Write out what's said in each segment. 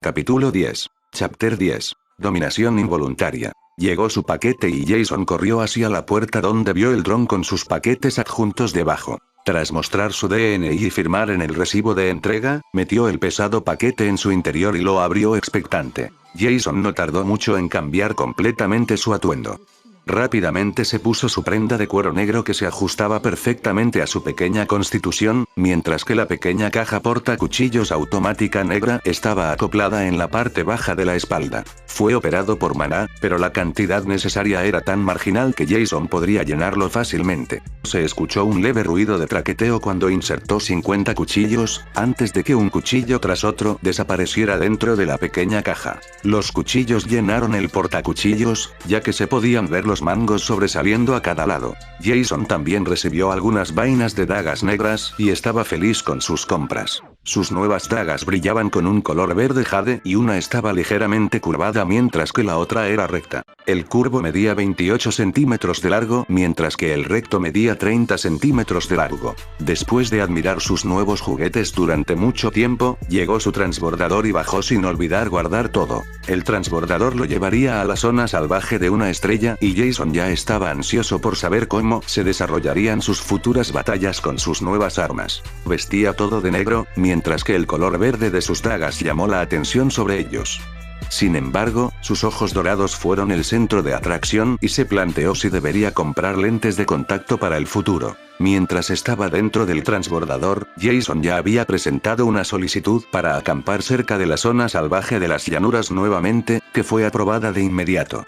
Capítulo 10. Chapter 10. Dominación involuntaria. Llegó su paquete y Jason corrió hacia la puerta donde vio el dron con sus paquetes adjuntos debajo. Tras mostrar su DNI y firmar en el recibo de entrega, metió el pesado paquete en su interior y lo abrió expectante. Jason no tardó mucho en cambiar completamente su atuendo. Rápidamente se puso su prenda de cuero negro que se ajustaba perfectamente a su pequeña constitución, mientras que la pequeña caja portacuchillos automática negra estaba acoplada en la parte baja de la espalda. Fue operado por Maná, pero la cantidad necesaria era tan marginal que Jason podría llenarlo fácilmente. Se escuchó un leve ruido de traqueteo cuando insertó 50 cuchillos, antes de que un cuchillo tras otro desapareciera dentro de la pequeña caja. Los cuchillos llenaron el portacuchillos, ya que se podían ver los mangos sobresaliendo a cada lado. Jason también recibió algunas vainas de dagas negras y estaba feliz con sus compras. Sus nuevas dagas brillaban con un color verde jade y una estaba ligeramente curvada mientras que la otra era recta. El curvo medía 28 centímetros de largo mientras que el recto medía 30 centímetros de largo. Después de admirar sus nuevos juguetes durante mucho tiempo, llegó su transbordador y bajó sin olvidar guardar todo. El transbordador lo llevaría a la zona salvaje de una estrella y Jason ya estaba ansioso por saber cómo se desarrollarían sus futuras batallas con sus nuevas armas. Vestía todo de negro, mientras que el color verde de sus dagas llamó la atención sobre ellos. Sin embargo, sus ojos dorados fueron el centro de atracción y se planteó si debería comprar lentes de contacto para el futuro. Mientras estaba dentro del transbordador, Jason ya había presentado una solicitud para acampar cerca de la zona salvaje de las llanuras nuevamente, que fue aprobada de inmediato.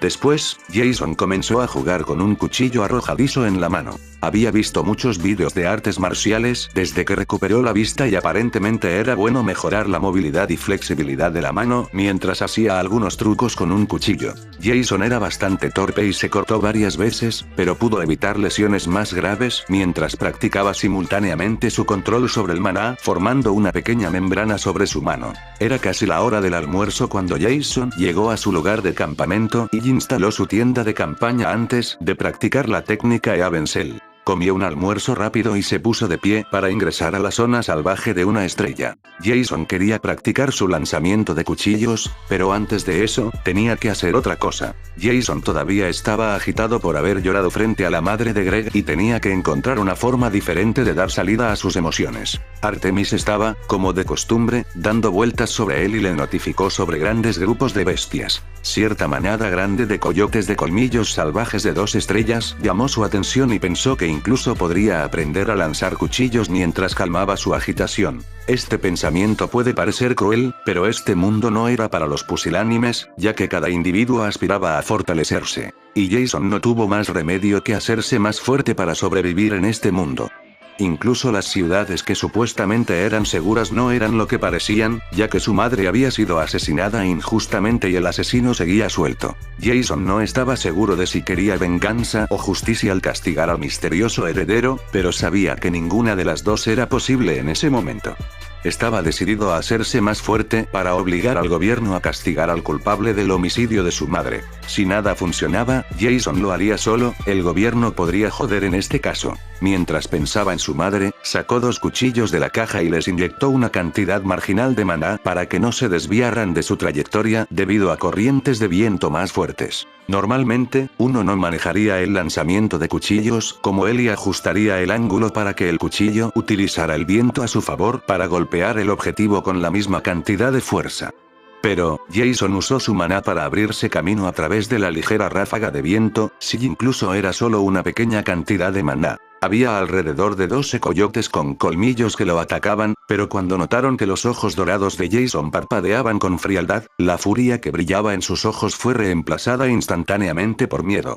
Después, Jason comenzó a jugar con un cuchillo arrojadizo en la mano. Había visto muchos vídeos de artes marciales desde que recuperó la vista y aparentemente era bueno mejorar la movilidad y flexibilidad de la mano mientras hacía algunos trucos con un cuchillo. Jason era bastante torpe y se cortó varias veces, pero pudo evitar lesiones más graves mientras practicaba simultáneamente su control sobre el maná, formando una pequeña membrana sobre su mano. Era casi la hora del almuerzo cuando Jason llegó a su lugar de campamento y instaló su tienda de campaña antes de practicar la técnica Eavencel. Comió un almuerzo rápido y se puso de pie para ingresar a la zona salvaje de una estrella. Jason quería practicar su lanzamiento de cuchillos, pero antes de eso, tenía que hacer otra cosa. Jason todavía estaba agitado por haber llorado frente a la madre de Greg y tenía que encontrar una forma diferente de dar salida a sus emociones. Artemis estaba, como de costumbre, dando vueltas sobre él y le notificó sobre grandes grupos de bestias. Cierta manada grande de coyotes de colmillos salvajes de 2 estrellas llamó su atención y pensó que incluso podría aprender a lanzar cuchillos mientras calmaba su agitación. Este pensamiento puede parecer cruel, pero este mundo no era para los pusilánimes, ya que cada individuo aspiraba a fortalecerse. Y Jason no tuvo más remedio que hacerse más fuerte para sobrevivir en este mundo. Incluso las ciudades que supuestamente eran seguras no eran lo que parecían, ya que su madre había sido asesinada injustamente y el asesino seguía suelto. Jason no estaba seguro de si quería venganza o justicia al castigar al misterioso heredero, pero sabía que ninguna de las dos era posible en ese momento. Estaba decidido a hacerse más fuerte para obligar al gobierno a castigar al culpable del homicidio de su madre. Si nada funcionaba, Jason lo haría solo, el gobierno podría joder en este caso. Mientras pensaba en su madre, sacó 2 cuchillos de la caja y les inyectó una cantidad marginal de maná para que no se desviaran de su trayectoria debido a corrientes de viento más fuertes. Normalmente, uno no manejaría el lanzamiento de cuchillos como él y ajustaría el ángulo para que el cuchillo utilizara el viento a su favor para golpear el objetivo con la misma cantidad de fuerza. Pero, Jason usó su maná para abrirse camino a través de la ligera ráfaga de viento, si incluso era solo una pequeña cantidad de maná. Había alrededor de 12 coyotes con colmillos que lo atacaban, pero cuando notaron que los ojos dorados de Jason parpadeaban con frialdad, la furia que brillaba en sus ojos fue reemplazada instantáneamente por miedo.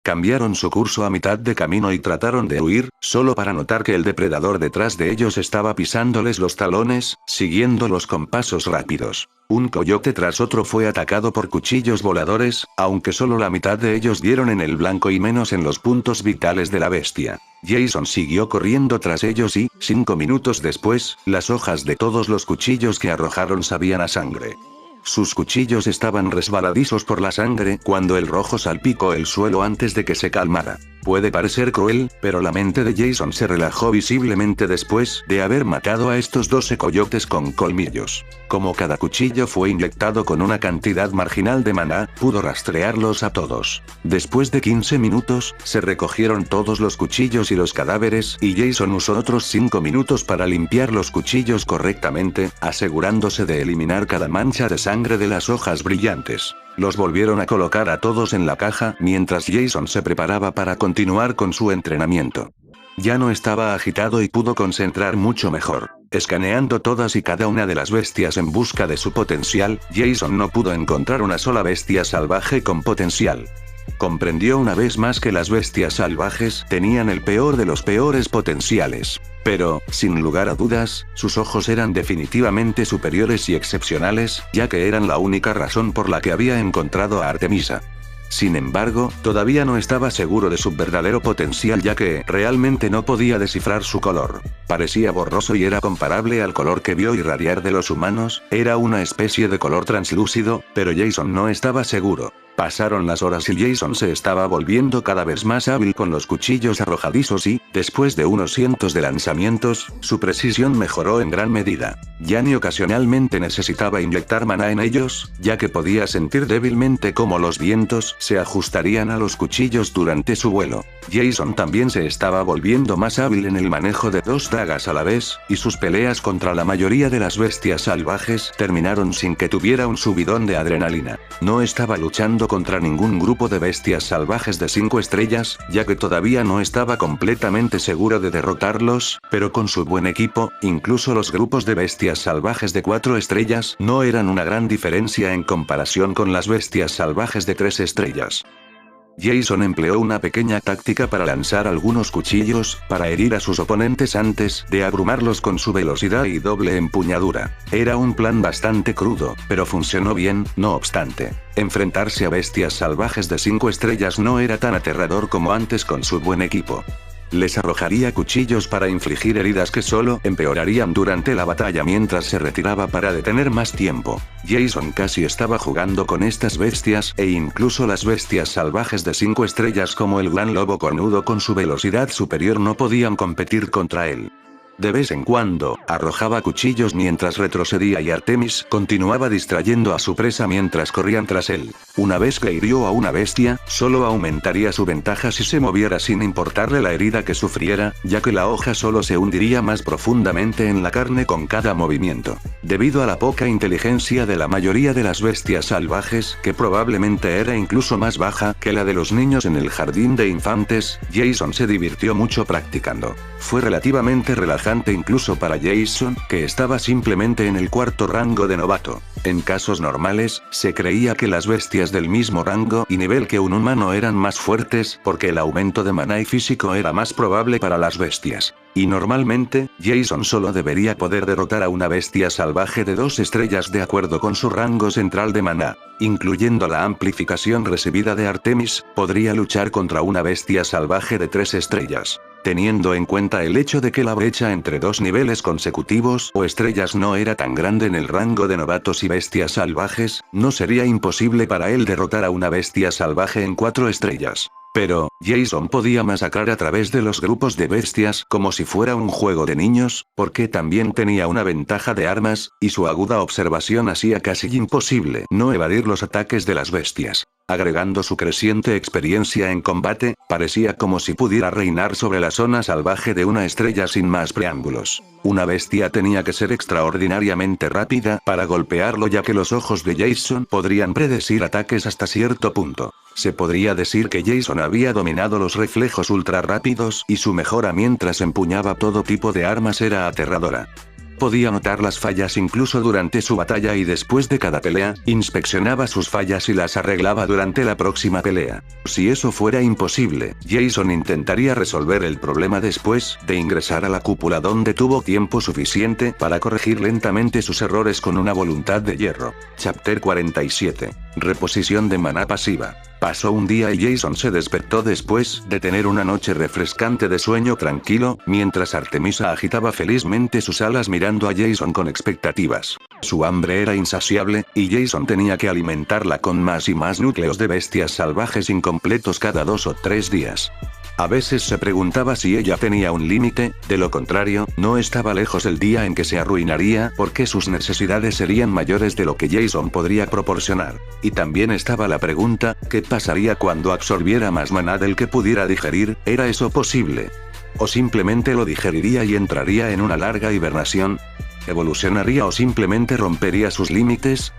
Cambiaron su curso a mitad de camino y trataron de huir, solo para notar que el depredador detrás de ellos estaba pisándoles los talones, siguiéndolos con pasos rápidos. Un coyote tras otro fue atacado por cuchillos voladores, aunque solo la mitad de ellos dieron en el blanco y menos en los puntos vitales de la bestia. Jason siguió corriendo tras ellos y, 5 minutos después, las hojas de todos los cuchillos que arrojaron sabían a sangre. Sus cuchillos estaban resbaladizos por la sangre cuando el rojo salpicó el suelo antes de que se calmara. Puede parecer cruel, pero la mente de Jason se relajó visiblemente después de haber matado a estos 12 coyotes con colmillos. Como cada cuchillo fue inyectado con una cantidad marginal de maná, pudo rastrearlos a todos. Después de 15 minutos, se recogieron todos los cuchillos y los cadáveres, y Jason usó otros 5 minutos para limpiar los cuchillos correctamente, asegurándose de eliminar cada mancha de sangre de las hojas brillantes. Los volvieron a colocar a todos en la caja, mientras Jason se preparaba para continuar con su entrenamiento. Ya no estaba agitado y pudo concentrar mucho mejor. Escaneando todas y cada una de las bestias en busca de su potencial, Jason no pudo encontrar una sola bestia salvaje con potencial. Comprendió una vez más que las bestias salvajes tenían el peor de los peores potenciales. Pero, sin lugar a dudas, sus ojos eran definitivamente superiores y excepcionales, ya que eran la única razón por la que había encontrado a Artemisa. Sin embargo, todavía no estaba seguro de su verdadero potencial ya que realmente no podía descifrar su color. Parecía borroso y era comparable al color que vio irradiar de los humanos, era una especie de color translúcido, pero Jason no estaba seguro. Pasaron las horas y Jason se estaba volviendo cada vez más hábil con los cuchillos arrojadizos y, después de unos cientos de lanzamientos, su precisión mejoró en gran medida. Ya ni ocasionalmente necesitaba inyectar maná en ellos, ya que podía sentir débilmente cómo los vientos se ajustarían a los cuchillos durante su vuelo. Jason también se estaba volviendo más hábil en el manejo de 2 dagas a la vez, y sus peleas contra la mayoría de las bestias salvajes terminaron sin que tuviera un subidón de adrenalina. No estaba luchando contra ningún grupo de bestias salvajes de 5 estrellas, ya que todavía no estaba completamente seguro de derrotarlos, pero con su buen equipo, incluso los grupos de bestias salvajes de 4 estrellas no eran una gran diferencia en comparación con las bestias salvajes de 3 estrellas. Jason empleó una pequeña táctica para lanzar algunos cuchillos, para herir a sus oponentes antes de abrumarlos con su velocidad y doble empuñadura. Era un plan bastante crudo, pero funcionó bien, no obstante. Enfrentarse a bestias salvajes de 5 estrellas no era tan aterrador como antes con su buen equipo. Les arrojaría cuchillos para infligir heridas que solo empeorarían durante la batalla mientras se retiraba para detener más tiempo. Jason casi estaba jugando con estas bestias, e incluso las bestias salvajes de 5 estrellas como el gran lobo cornudo con su velocidad superior no podían competir contra él. De vez en cuando, arrojaba cuchillos mientras retrocedía y Artemis continuaba distrayendo a su presa mientras corrían tras él. Una vez que hirió a una bestia, solo aumentaría su ventaja si se moviera sin importarle la herida que sufriera, ya que la hoja solo se hundiría más profundamente en la carne con cada movimiento. Debido a la poca inteligencia de la mayoría de las bestias salvajes, que probablemente era incluso más baja que la de los niños en el jardín de infantes, Jason se divirtió mucho practicando. Fue relativamente relajante incluso para Jason, que estaba simplemente en el 4º rango de novato. En casos normales, se creía que las bestias del mismo rango y nivel que un humano eran más fuertes porque el aumento de maná y físico era más probable para las bestias. Y normalmente, Jason solo debería poder derrotar a una bestia salvaje de 2 estrellas de acuerdo con su rango central de maná. Incluyendo la amplificación recibida de Artemis, podría luchar contra una bestia salvaje de 3 estrellas. Teniendo en cuenta el hecho de que la brecha entre 2 niveles consecutivos o estrellas no era tan grande en el rango de novatos y bestias salvajes, no sería imposible para él derrotar a una bestia salvaje en 4 estrellas. Pero, Jason podía masacrar a través de los grupos de bestias como si fuera un juego de niños, porque también tenía una ventaja de armas, y su aguda observación hacía casi imposible no evadir los ataques de las bestias. Agregando su creciente experiencia en combate, parecía como si pudiera reinar sobre la zona salvaje de una estrella sin más preámbulos. Una bestia tenía que ser extraordinariamente rápida para golpearlo ya que los ojos de Jason podrían predecir ataques hasta cierto punto. Se podría decir que Jason había dominado los reflejos ultra rápidos y su mejora mientras empuñaba todo tipo de armas era aterradora. Podía notar las fallas incluso durante su batalla y después de cada pelea, inspeccionaba sus fallas y las arreglaba durante la próxima pelea. Si eso fuera imposible, Jason intentaría resolver el problema después de ingresar a la cúpula donde tuvo tiempo suficiente para corregir lentamente sus errores con una voluntad de hierro. Chapter 47. Reposición de maná pasiva. Pasó un día y Jason se despertó después de tener una noche refrescante de sueño tranquilo, mientras Artemisa agitaba felizmente sus alas mirando a Jason con expectativas. Su hambre era insaciable, y Jason tenía que alimentarla con más y más núcleos de bestias salvajes incompletos cada 2 o 3 días. A veces se preguntaba si ella tenía un límite, de lo contrario, no estaba lejos el día en que se arruinaría porque sus necesidades serían mayores de lo que Jason podría proporcionar. Y también estaba la pregunta, ¿qué pasaría cuando absorbiera más maná del que pudiera digerir? ¿Era eso posible? ¿O simplemente lo digeriría y entraría en una larga hibernación? ¿Evolucionaría o simplemente rompería sus límites?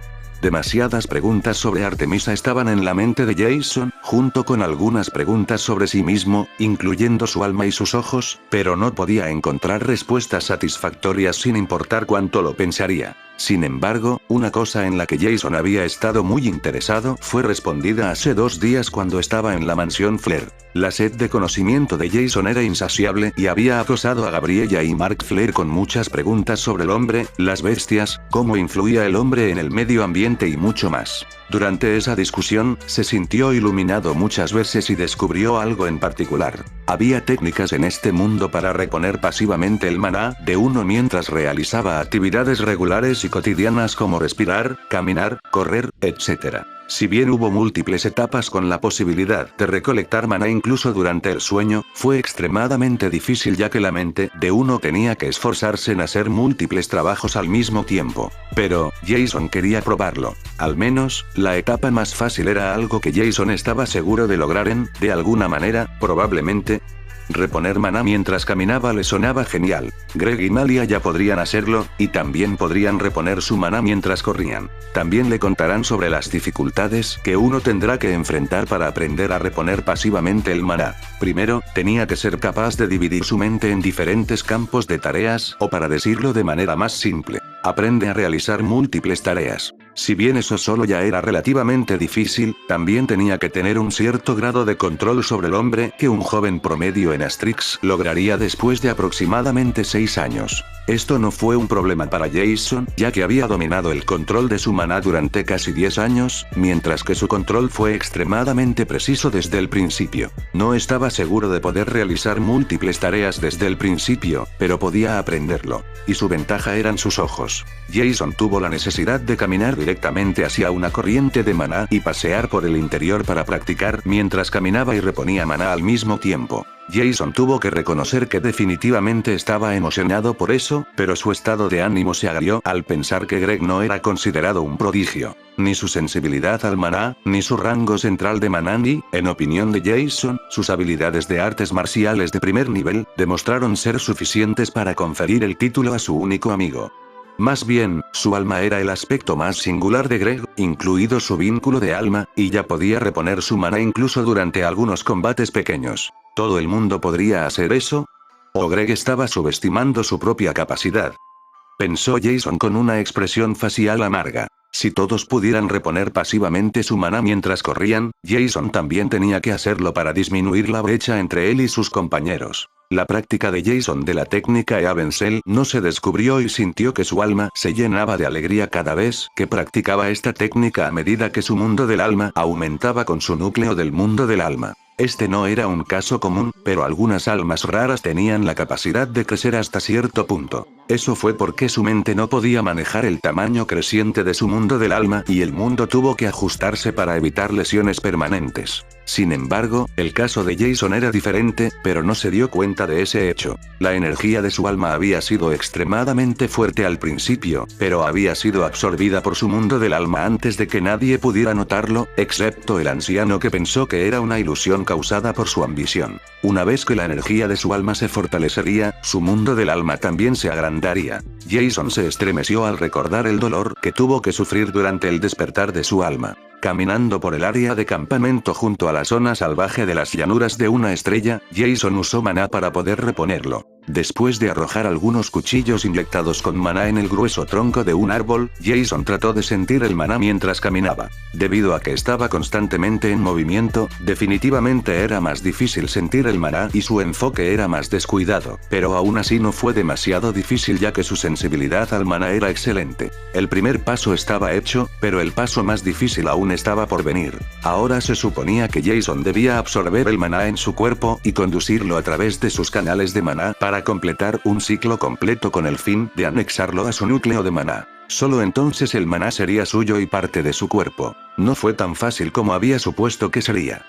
Demasiadas preguntas sobre Artemisa estaban en la mente de Jason, junto con algunas preguntas sobre sí mismo, incluyendo su alma y sus ojos, pero no podía encontrar respuestas satisfactorias sin importar cuánto lo pensaría. Sin embargo, una cosa en la que Jason había estado muy interesado fue respondida hace 2 días cuando estaba en la mansión Flair. La sed de conocimiento de Jason era insaciable y había acosado a Gabriella y Mark Flair con muchas preguntas sobre el hombre, las bestias, cómo influía el hombre en el medio ambiente y mucho más. Durante esa discusión, se sintió iluminado muchas veces y descubrió algo en particular. Había técnicas en este mundo para reponer pasivamente el maná de uno mientras realizaba actividades regulares y cotidianas como respirar, caminar, correr, etc. Si bien hubo múltiples etapas con la posibilidad de recolectar maná incluso durante el sueño, fue extremadamente difícil ya que la mente de uno tenía que esforzarse en hacer múltiples trabajos al mismo tiempo. Pero, Jason quería probarlo. Al menos, la etapa más fácil era algo que Jason estaba seguro de lograr de alguna manera, probablemente. Reponer maná mientras caminaba le sonaba genial. Greg y Malia ya podrían hacerlo, y también podrían reponer su maná mientras corrían. También le contarán sobre las dificultades que uno tendrá que enfrentar para aprender a reponer pasivamente el maná. Primero, tenía que ser capaz de dividir su mente en diferentes campos de tareas, o para decirlo de manera más simple, aprende a realizar múltiples tareas. Si bien eso solo ya era relativamente difícil, también tenía que tener un cierto grado de control sobre el hombre que un joven promedio en Asterix lograría después de aproximadamente 6 años. Esto no fue un problema para Jason, ya que había dominado el control de su maná durante casi 10 años, mientras que su control fue extremadamente preciso desde el principio. No estaba seguro de poder realizar múltiples tareas desde el principio, pero podía aprenderlo. Y su ventaja eran sus ojos. Jason tuvo la necesidad de caminar directamente hacia una corriente de maná y pasear por el interior para practicar mientras caminaba y reponía maná al mismo tiempo. Jason tuvo que reconocer que definitivamente estaba emocionado por eso, pero su estado de ánimo se agrió al pensar que Greg no era considerado un prodigio. Ni su sensibilidad al maná, ni su rango central de maná ni, en opinión de Jason, sus habilidades de artes marciales de primer nivel, demostraron ser suficientes para conferir el título a su único amigo. Más bien, su alma era el aspecto más singular de Greg, incluido su vínculo de alma, y ya podía reponer su maná incluso durante algunos combates pequeños. ¿Todo el mundo podría hacer eso? ¿O Greg estaba subestimando su propia capacidad? Pensó Jason con una expresión facial amarga. Si todos pudieran reponer pasivamente su maná mientras corrían, Jason también tenía que hacerlo para disminuir la brecha entre él y sus compañeros. La práctica de Jason de la técnica Eavencel no se descubrió y sintió que su alma se llenaba de alegría cada vez que practicaba esta técnica a medida que su mundo del alma aumentaba con su núcleo del mundo del alma. Este no era un caso común, pero algunas almas raras tenían la capacidad de crecer hasta cierto punto. Eso fue porque su mente no podía manejar el tamaño creciente de su mundo del alma y el mundo tuvo que ajustarse para evitar lesiones permanentes. Sin embargo, el caso de Jason era diferente, pero no se dio cuenta de ese hecho. La energía de su alma había sido extremadamente fuerte al principio, pero había sido absorbida por su mundo del alma antes de que nadie pudiera notarlo, excepto el anciano que pensó que era una ilusión causada por su ambición. Una vez que la energía de su alma se fortalecería, su mundo del alma también se agrandaría. Jason se estremeció al recordar el dolor que tuvo que sufrir durante el despertar de su alma. Caminando por el área de campamento junto a la zona salvaje de las llanuras de una estrella, Jason usó maná para poder reponerlo. Después de arrojar algunos cuchillos inyectados con maná en el grueso tronco de un árbol, Jason trató de sentir el maná mientras caminaba. Debido a que estaba constantemente en movimiento, definitivamente era más difícil sentir el maná y su enfoque era más descuidado, pero aún así no fue demasiado difícil ya que su sensibilidad al maná era excelente. El primer paso estaba hecho, pero el paso más difícil aún estaba por venir. Ahora se suponía que Jason debía absorber el maná en su cuerpo y conducirlo a través de sus canales de maná para completar un ciclo completo con el fin de anexarlo a su núcleo de maná. Solo entonces el maná sería suyo y parte de su cuerpo. No fue tan fácil como había supuesto que sería.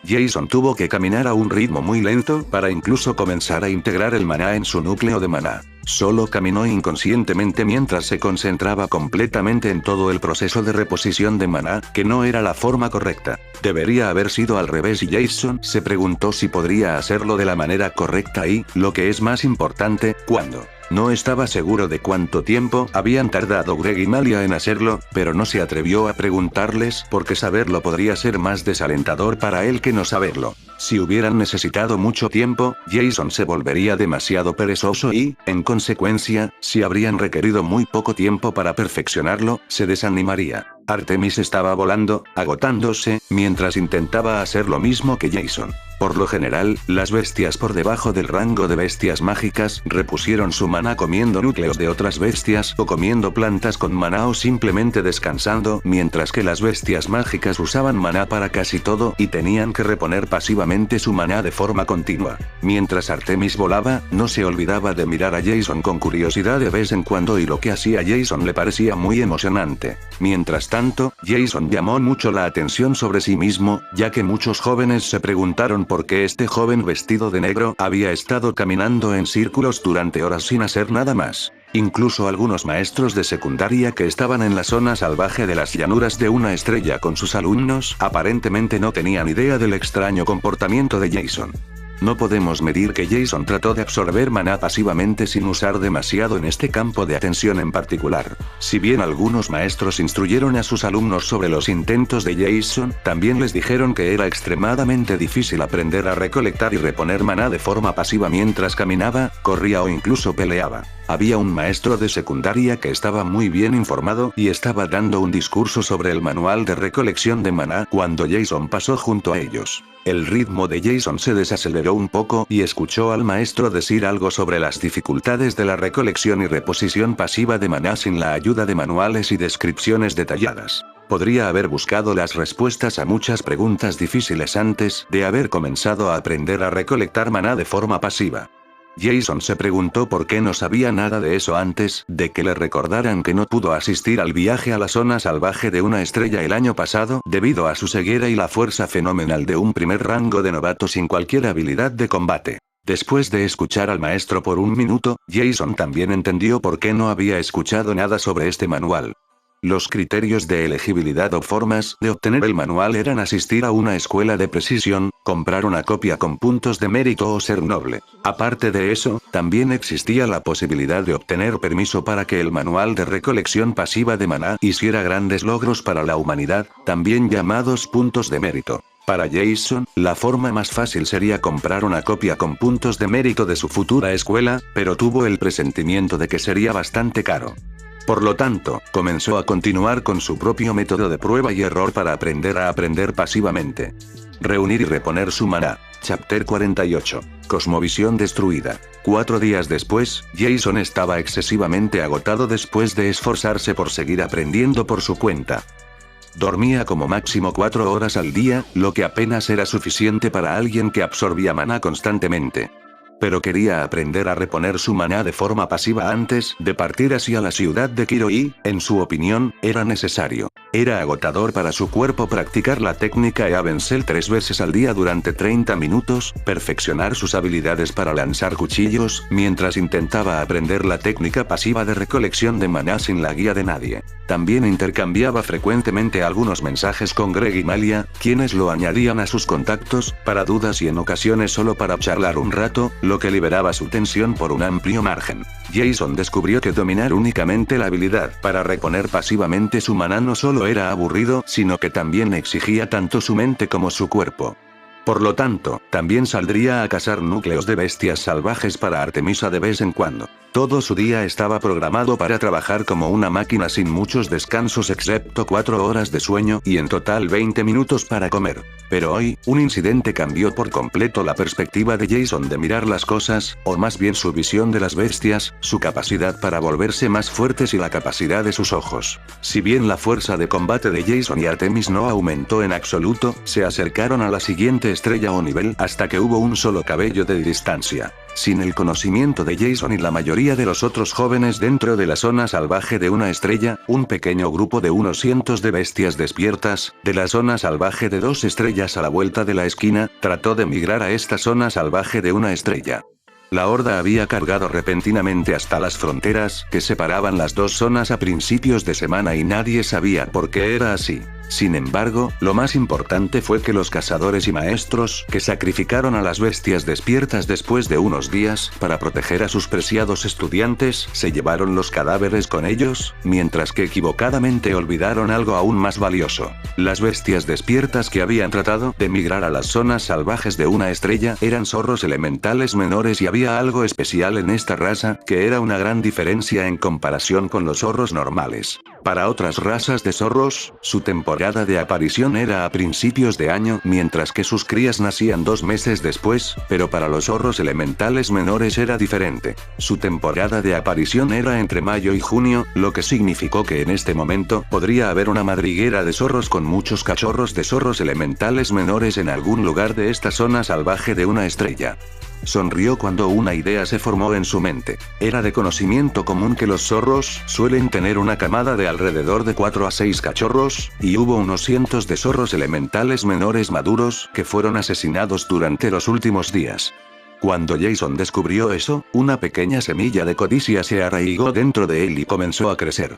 Jason tuvo que caminar a un ritmo muy lento para incluso comenzar a integrar el maná en su núcleo de maná. Solo caminó inconscientemente mientras se concentraba completamente en todo el proceso de reposición de maná, que no era la forma correcta. Debería haber sido al revés y Jason se preguntó si podría hacerlo de la manera correcta y, lo que es más importante, ¿cuándo? No estaba seguro de cuánto tiempo habían tardado Greg y Malia en hacerlo, pero no se atrevió a preguntarles porque saberlo podría ser más desalentador para él que no saberlo. Si hubieran necesitado mucho tiempo, Jason se volvería demasiado perezoso y, en consecuencia, si habrían requerido muy poco tiempo para perfeccionarlo, se desanimaría. Artemis estaba volando, agotándose, mientras intentaba hacer lo mismo que Jason. Por lo general, las bestias por debajo del rango de bestias mágicas repusieron su maná comiendo núcleos de otras bestias o comiendo plantas con maná o simplemente descansando, mientras que las bestias mágicas usaban maná para casi todo y tenían que reponer pasivamente su maná de forma continua. Mientras Artemis volaba, no se olvidaba de mirar a Jason con curiosidad de vez en cuando y lo que hacía Jason le parecía muy emocionante. Mientras tanto, Jason llamó mucho la atención sobre sí mismo, ya que muchos jóvenes se preguntaron por qué este joven vestido de negro había estado caminando en círculos durante horas sin hacer nada más. Incluso algunos maestros de secundaria que estaban en la zona salvaje de las llanuras de una estrella con sus alumnos aparentemente no tenían idea del extraño comportamiento de Jason. No podemos medir que Jason trató de absorber maná pasivamente sin usar demasiado en este campo de atención en particular. Si bien algunos maestros instruyeron a sus alumnos sobre los intentos de Jason, también les dijeron que era extremadamente difícil aprender a recolectar y reponer maná de forma pasiva mientras caminaba, corría o incluso peleaba. Había un maestro de secundaria que estaba muy bien informado y estaba dando un discurso sobre el manual de recolección de maná cuando Jason pasó junto a ellos. El ritmo de Jason se desaceleró un poco y escuchó al maestro decir algo sobre las dificultades de la recolección y reposición pasiva de maná sin la ayuda de manuales y descripciones detalladas. Podría haber buscado las respuestas a muchas preguntas difíciles antes de haber comenzado a aprender a recolectar maná de forma pasiva. Jason se preguntó por qué no sabía nada de eso antes de que le recordaran que no pudo asistir al viaje a la zona salvaje de una estrella el año pasado debido a su ceguera y la fuerza fenomenal de un primer rango de novato sin cualquier habilidad de combate. Después de escuchar al maestro por un minuto, Jason también entendió por qué no había escuchado nada sobre este manual. Los criterios de elegibilidad o formas de obtener el manual eran asistir a una escuela de precisión, comprar una copia con puntos de mérito o ser noble. Aparte de eso, también existía la posibilidad de obtener permiso para que el manual de recolección pasiva de maná hiciera grandes logros para la humanidad, también llamados puntos de mérito. Para Jason, la forma más fácil sería comprar una copia con puntos de mérito de su futura escuela, pero tuvo el presentimiento de que sería bastante caro. Por lo tanto, comenzó a continuar con su propio método de prueba y error para aprender a aprender pasivamente. Reunir y reponer su maná. Chapter 48. Cosmovisión destruida. 4 días después, Jason estaba excesivamente agotado después de esforzarse por seguir aprendiendo por su cuenta. Dormía como máximo 4 horas al día, lo que apenas era suficiente para alguien que absorbía maná constantemente. Pero quería aprender a reponer su maná de forma pasiva antes de partir hacia la ciudad de Kiro y, en su opinión, era necesario. Era agotador para su cuerpo practicar la técnica Eavencel 3 veces al día durante 30 minutos, perfeccionar sus habilidades para lanzar cuchillos, mientras intentaba aprender la técnica pasiva de recolección de maná sin la guía de nadie. También intercambiaba frecuentemente algunos mensajes con Greg y Malia, quienes lo añadían a sus contactos, para dudas y en ocasiones solo para charlar un rato, lo que liberaba su tensión por un amplio margen. Jason descubrió que dominar únicamente la habilidad para reponer pasivamente su maná no solo era aburrido, sino que también exigía tanto su mente como su cuerpo. Por lo tanto, también saldría a cazar núcleos de bestias salvajes para Artemisa de vez en cuando. Todo su día estaba programado para trabajar como una máquina sin muchos descansos excepto 4 horas de sueño y en total 20 minutos para comer. Pero hoy, un incidente cambió por completo la perspectiva de Jason de mirar las cosas, o más bien su visión de las bestias, su capacidad para volverse más fuertes y la capacidad de sus ojos. Si bien la fuerza de combate de Jason y Artemis no aumentó en absoluto, se acercaron a la siguiente estrella o nivel hasta que hubo un solo cabello de distancia. Sin el conocimiento de Jason y la mayoría de los otros jóvenes dentro de la zona salvaje de una estrella, un pequeño grupo de unos cientos de bestias despiertas, de la zona salvaje de 2 estrellas a la vuelta de la esquina, trató de migrar a esta zona salvaje de una estrella. La horda había cargado repentinamente hasta las fronteras que separaban las 2 zonas a principios de semana y nadie sabía por qué era así. Sin embargo, lo más importante fue que los cazadores y maestros, que sacrificaron a las bestias despiertas después de unos días, para proteger a sus preciados estudiantes, se llevaron los cadáveres con ellos, mientras que equivocadamente olvidaron algo aún más valioso. Las bestias despiertas que habían tratado de migrar a las zonas salvajes de una estrella eran zorros elementales menores y había algo especial en esta raza, que era una gran diferencia en comparación con los zorros normales. Para otras razas de zorros, su temporada de aparición era a principios de año, mientras que sus crías nacían 2 meses después, pero para los zorros elementales menores era diferente. Su temporada de aparición era entre mayo y junio, lo que significó que en este momento podría haber una madriguera de zorros con muchos cachorros de zorros elementales menores en algún lugar de esta zona salvaje de una estrella. Sonrió cuando una idea se formó en su mente. Era de conocimiento común que los zorros suelen tener una camada de alrededor de 4 a 6 cachorros, y hubo unos cientos de zorros elementales menores maduros que fueron asesinados durante los últimos días. Cuando Jason descubrió eso, una pequeña semilla de codicia se arraigó dentro de él y comenzó a crecer.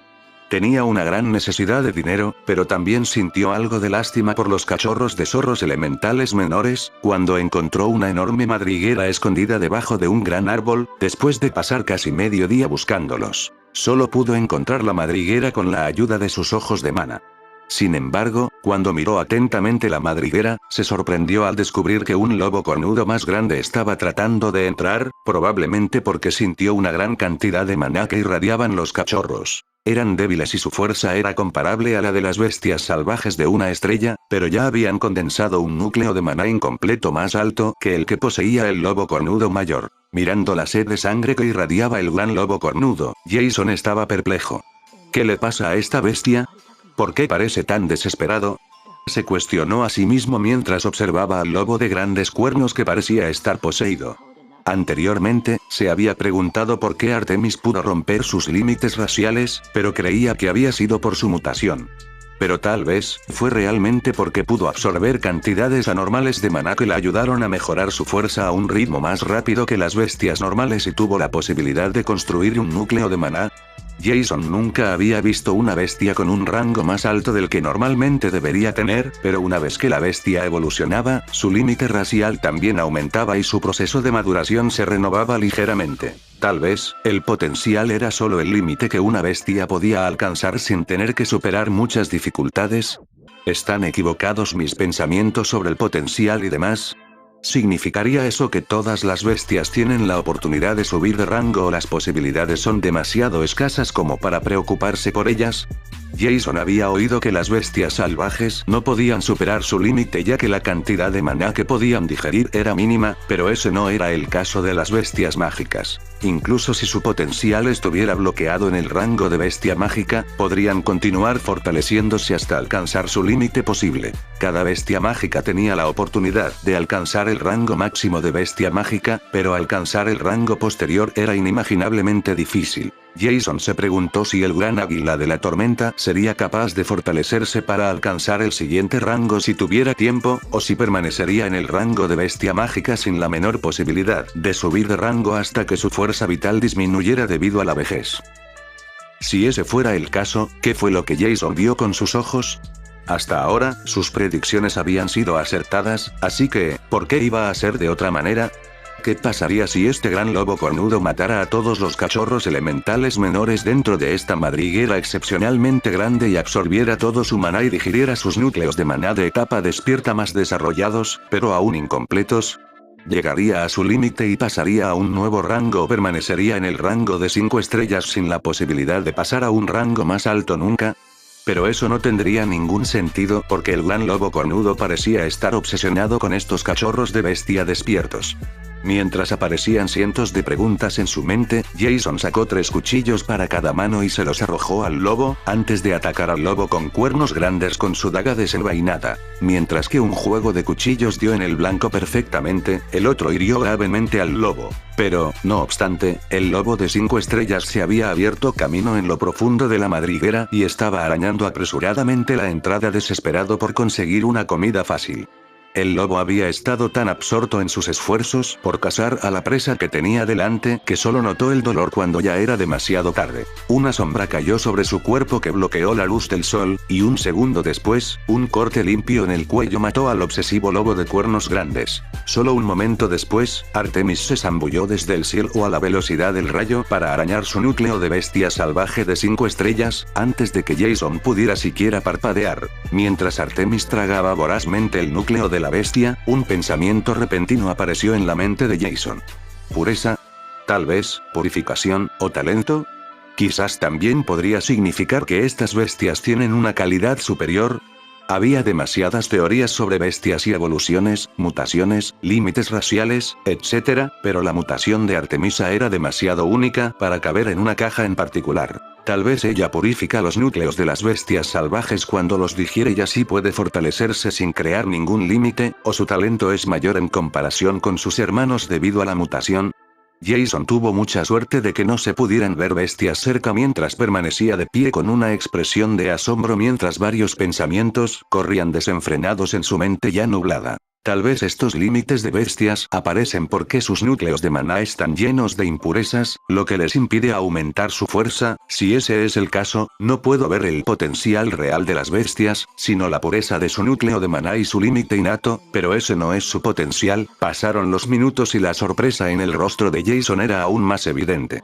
Tenía una gran necesidad de dinero, pero también sintió algo de lástima por los cachorros de zorros elementales menores, cuando encontró una enorme madriguera escondida debajo de un gran árbol, después de pasar casi medio día buscándolos. Solo pudo encontrar la madriguera con la ayuda de sus ojos de mana. Sin embargo, cuando miró atentamente la madriguera, se sorprendió al descubrir que un lobo cornudo más grande estaba tratando de entrar, probablemente porque sintió una gran cantidad de maná que irradiaban los cachorros. Eran débiles y su fuerza era comparable a la de las bestias salvajes de una estrella, pero ya habían condensado un núcleo de maná incompleto más alto que el que poseía el lobo cornudo mayor. Mirando la sed de sangre que irradiaba el gran lobo cornudo, Jason estaba perplejo. ¿Qué le pasa a esta bestia? ¿Por qué parece tan desesperado? Se cuestionó a sí mismo mientras observaba al lobo de grandes cuernos que parecía estar poseído. Anteriormente, se había preguntado por qué Artemis pudo romper sus límites raciales, pero creía que había sido por su mutación. Pero tal vez, fue realmente porque pudo absorber cantidades anormales de maná que le ayudaron a mejorar su fuerza a un ritmo más rápido que las bestias normales y tuvo la posibilidad de construir un núcleo de maná. Jason nunca había visto una bestia con un rango más alto del que normalmente debería tener, pero una vez que la bestia evolucionaba, su límite racial también aumentaba y su proceso de maduración se renovaba ligeramente. Tal vez, el potencial era solo el límite que una bestia podía alcanzar sin tener que superar muchas dificultades. ¿Están equivocados mis pensamientos sobre el potencial y demás? ¿Significaría eso que todas las bestias tienen la oportunidad de subir de rango o las posibilidades son demasiado escasas como para preocuparse por ellas? Jason había oído que las bestias salvajes no podían superar su límite ya que la cantidad de maná que podían digerir era mínima, pero ese no era el caso de las bestias mágicas. Incluso si su potencial estuviera bloqueado en el rango de bestia mágica, podrían continuar fortaleciéndose hasta alcanzar su límite posible. Cada bestia mágica tenía la oportunidad de alcanzar el rango máximo de bestia mágica, pero alcanzar el rango posterior era inimaginablemente difícil. Jason se preguntó si el gran águila de la tormenta sería capaz de fortalecerse para alcanzar el siguiente rango si tuviera tiempo, o si permanecería en el rango de bestia mágica sin la menor posibilidad de subir de rango hasta que su fuerza vital disminuyera debido a la vejez. Si ese fuera el caso, ¿qué fue lo que Jason vio con sus ojos? Hasta ahora, sus predicciones habían sido acertadas, así que, ¿por qué iba a ser de otra manera? ¿Qué pasaría si este gran lobo cornudo matara a todos los cachorros elementales menores dentro de esta madriguera excepcionalmente grande y absorbiera todo su maná y digiriera sus núcleos de maná de etapa despierta más desarrollados, pero aún incompletos? ¿Llegaría a su límite y pasaría a un nuevo rango o permanecería en el rango de 5 estrellas sin la posibilidad de pasar a un rango más alto nunca? Pero eso no tendría ningún sentido porque el gran lobo cornudo parecía estar obsesionado con estos cachorros de bestia despiertos. Mientras aparecían cientos de preguntas en su mente, Jason sacó 3 cuchillos para cada mano y se los arrojó al lobo, antes de atacar al lobo con cuernos grandes con su daga desenvainada. Mientras que un juego de cuchillos dio en el blanco perfectamente, el otro hirió gravemente al lobo. Pero, no obstante, el lobo de 5 estrellas se había abierto camino en lo profundo de la madriguera y estaba arañando apresuradamente la entrada desesperado por conseguir una comida fácil. El lobo había estado tan absorto en sus esfuerzos por cazar a la presa que tenía delante que solo notó el dolor cuando ya era demasiado tarde. Una sombra cayó sobre su cuerpo que bloqueó la luz del sol, y un segundo después, un corte limpio en el cuello mató al obsesivo lobo de cuernos grandes. Solo un momento después, Artemis se zambulló desde el cielo a la velocidad del rayo para arañar su núcleo de bestia salvaje de 5 estrellas, antes de que Jason pudiera siquiera parpadear. Mientras Artemis tragaba vorazmente el núcleo de la bestia, un pensamiento repentino apareció en la mente de Jason. ¿Pureza? Tal vez, purificación, o talento. Quizás también podría significar que estas bestias tienen una calidad superior. Había demasiadas teorías sobre bestias y evoluciones, mutaciones, límites raciales, etc., pero la mutación de Artemisa era demasiado única para caber en una caja en particular. Tal vez ella purifica los núcleos de las bestias salvajes cuando los digiere y así puede fortalecerse sin crear ningún límite, o su talento es mayor en comparación con sus hermanos debido a la mutación. Jason tuvo mucha suerte de que no se pudieran ver bestias cerca mientras permanecía de pie con una expresión de asombro mientras varios pensamientos corrían desenfrenados en su mente ya nublada. Tal vez estos límites de bestias aparecen porque sus núcleos de maná están llenos de impurezas, lo que les impide aumentar su fuerza. Si ese es el caso, no puedo ver el potencial real de las bestias, sino la pureza de su núcleo de maná y su límite innato, pero ese no es su potencial. Pasaron los minutos y la sorpresa en el rostro de Jason era aún más evidente.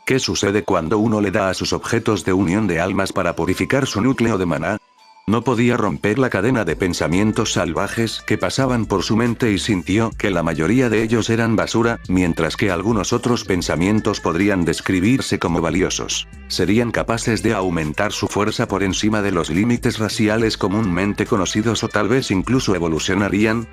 ¿Qué sucede cuando uno le da a sus objetos de unión de almas para purificar su núcleo de maná? No podía romper la cadena de pensamientos salvajes que pasaban por su mente y sintió que la mayoría de ellos eran basura, mientras que algunos otros pensamientos podrían describirse como valiosos. Serían capaces de aumentar su fuerza por encima de los límites raciales comúnmente conocidos o tal vez incluso evolucionarían.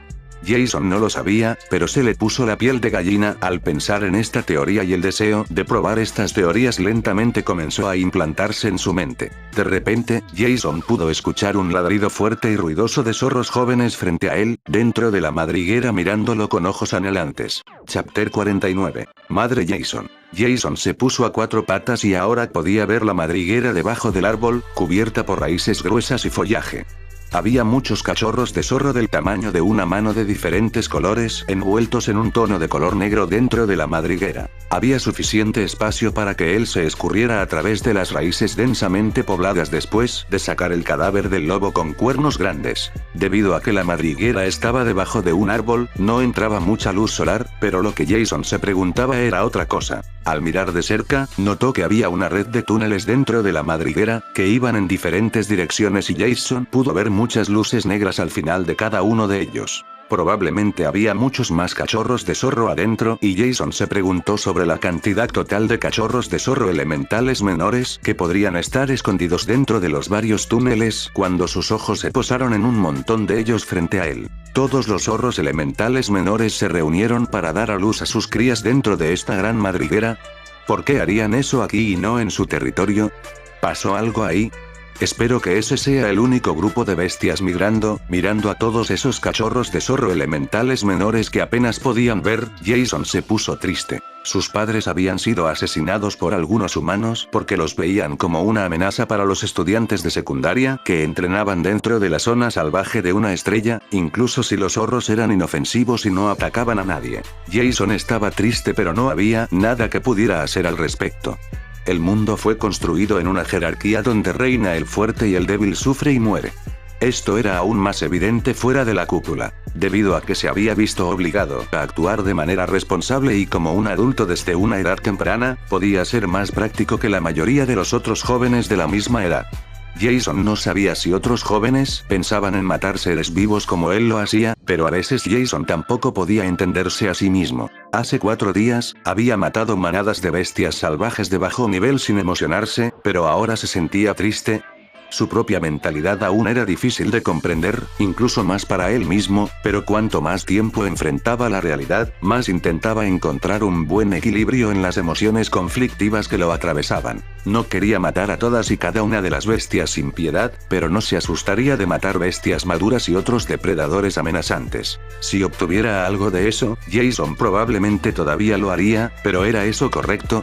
Jason no lo sabía, pero se le puso la piel de gallina al pensar en esta teoría y el deseo de probar estas teorías lentamente comenzó a implantarse en su mente. De repente, Jason pudo escuchar un ladrido fuerte y ruidoso de zorros jóvenes frente a él, dentro de la madriguera mirándolo con ojos anhelantes. Chapter 49. Madre Jason. Jason se puso a 4 patas y ahora podía ver la madriguera debajo del árbol, cubierta por raíces gruesas y follaje. Había muchos cachorros de zorro del tamaño de una mano de diferentes colores envueltos en un tono de color negro dentro de la madriguera. Había suficiente espacio para que él se escurriera a través de las raíces densamente pobladas después de sacar el cadáver del lobo con cuernos grandes. Debido a que la madriguera estaba debajo de un árbol, no entraba mucha luz solar, pero lo que Jason se preguntaba era otra cosa. Al mirar de cerca, notó que había una red de túneles dentro de la madriguera, que iban en diferentes direcciones y Jason pudo ver muchas luces negras al final de cada uno de ellos. Probablemente había muchos más cachorros de zorro adentro y Jason se preguntó sobre la cantidad total de cachorros de zorro elementales menores que podrían estar escondidos dentro de los varios túneles cuando sus ojos se posaron en un montón de ellos frente a él. Todos los zorros elementales menores se reunieron para dar a luz a sus crías dentro de esta gran madriguera. ¿Por qué harían eso aquí y no en su territorio? ¿Pasó algo ahí? Espero que ese sea el único grupo de bestias mirando a todos esos cachorros de zorro elementales menores que apenas podían ver. Jason se puso triste. Sus padres habían sido asesinados por algunos humanos porque los veían como una amenaza para los estudiantes de secundaria que entrenaban dentro de la zona salvaje de una estrella, incluso si los zorros eran inofensivos y no atacaban a nadie. Jason estaba triste pero no había nada que pudiera hacer al respecto. El mundo fue construido en una jerarquía donde reina el fuerte y el débil sufre y muere. Esto era aún más evidente fuera de la cúpula, debido a que se había visto obligado a actuar de manera responsable y como un adulto desde una edad temprana, podía ser más práctico que la mayoría de los otros jóvenes de la misma edad. Jason no sabía si otros jóvenes pensaban en matar seres vivos como él lo hacía, pero a veces Jason tampoco podía entenderse a sí mismo. Hace 4 días, había matado manadas de bestias salvajes de bajo nivel sin emocionarse, pero ahora se sentía triste. Su propia mentalidad aún era difícil de comprender, incluso más para él mismo, pero cuanto más tiempo enfrentaba la realidad, más intentaba encontrar un buen equilibrio en las emociones conflictivas que lo atravesaban. No quería matar a todas y cada una de las bestias sin piedad, pero no se asustaría de matar bestias maduras y otros depredadores amenazantes. Si obtuviera algo de eso, Jason probablemente todavía lo haría, pero ¿era eso correcto?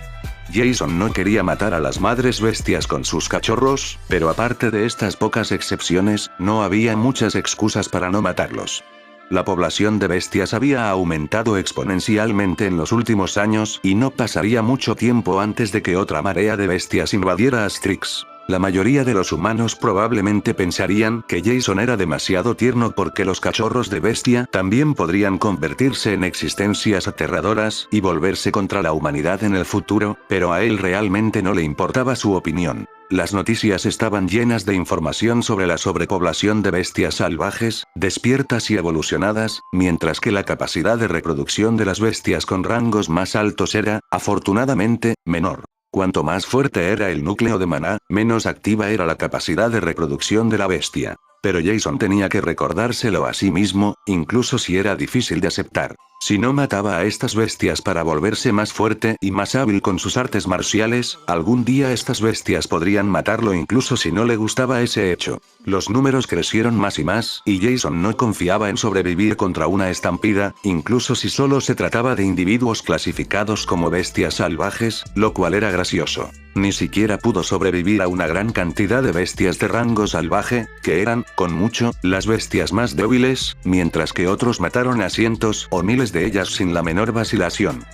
Jason no quería matar a las madres bestias con sus cachorros, pero aparte de estas pocas excepciones, no había muchas excusas para no matarlos. La población de bestias había aumentado exponencialmente en los últimos años, y no pasaría mucho tiempo antes de que otra marea de bestias invadiera Asterix. La mayoría de los humanos probablemente pensarían que Jason era demasiado tierno porque los cachorros de bestia también podrían convertirse en existencias aterradoras y volverse contra la humanidad en el futuro, pero a él realmente no le importaba su opinión. Las noticias estaban llenas de información sobre la sobrepoblación de bestias salvajes, despiertas y evolucionadas, mientras que la capacidad de reproducción de las bestias con rangos más altos era, afortunadamente, menor. Cuanto más fuerte era el núcleo de maná, menos activa era la capacidad de reproducción de la bestia. Pero Jason tenía que recordárselo a sí mismo, incluso si era difícil de aceptar. Si no mataba a estas bestias para volverse más fuerte y más hábil con sus artes marciales, algún día estas bestias podrían matarlo incluso si no le gustaba ese hecho. Los números crecieron más y más, y Jason no confiaba en sobrevivir contra una estampida, incluso si solo se trataba de individuos clasificados como bestias salvajes, lo cual era gracioso. Ni siquiera pudo sobrevivir a una gran cantidad de bestias de rango salvaje, que eran, con mucho, las bestias más débiles, mientras que otros mataron a cientos o miles de ellas sin la menor vacilación.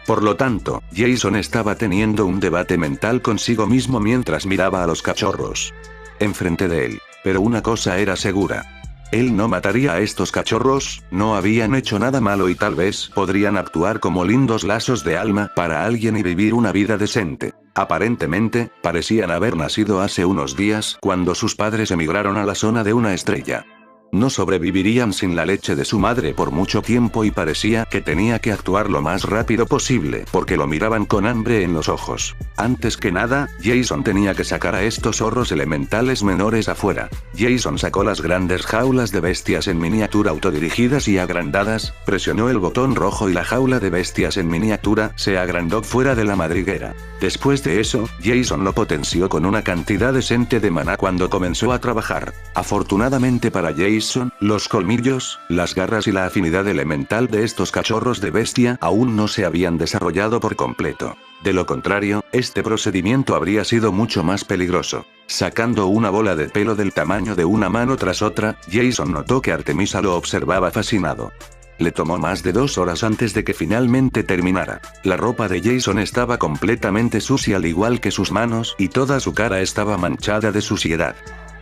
Por lo tanto, Jason estaba teniendo un debate mental consigo mismo mientras miraba a los cachorros enfrente de él. Pero una cosa era segura. Él no mataría a estos cachorros, no habían hecho nada malo y tal vez podrían actuar como lindos lazos de alma para alguien y vivir una vida decente. Aparentemente, parecían haber nacido hace unos días cuando sus padres emigraron a la zona de una estrella. No sobrevivirían sin la leche de su madre por mucho tiempo y parecía que tenía que actuar lo más rápido posible porque lo miraban con hambre en los ojos. Antes que nada, Jason tenía que sacar a estos zorros elementales menores afuera. Jason sacó las grandes jaulas de bestias en miniatura autodirigidas y agrandadas, presionó el botón rojo y la jaula de bestias en miniatura se agrandó fuera de la madriguera. Después de eso, Jason lo potenció con una cantidad decente de maná cuando comenzó a trabajar. Afortunadamente para Jason, los colmillos, las garras y la afinidad elemental de estos cachorros de bestia aún no se habían desarrollado por completo. De lo contrario, este procedimiento habría sido mucho más peligroso. Sacando una bola de pelo del tamaño de una mano tras otra, Jason notó que Artemisa lo observaba fascinado. Le tomó más de 2 horas antes de que finalmente terminara. La ropa de Jason estaba completamente sucia al igual que sus manos y toda su cara estaba manchada de suciedad.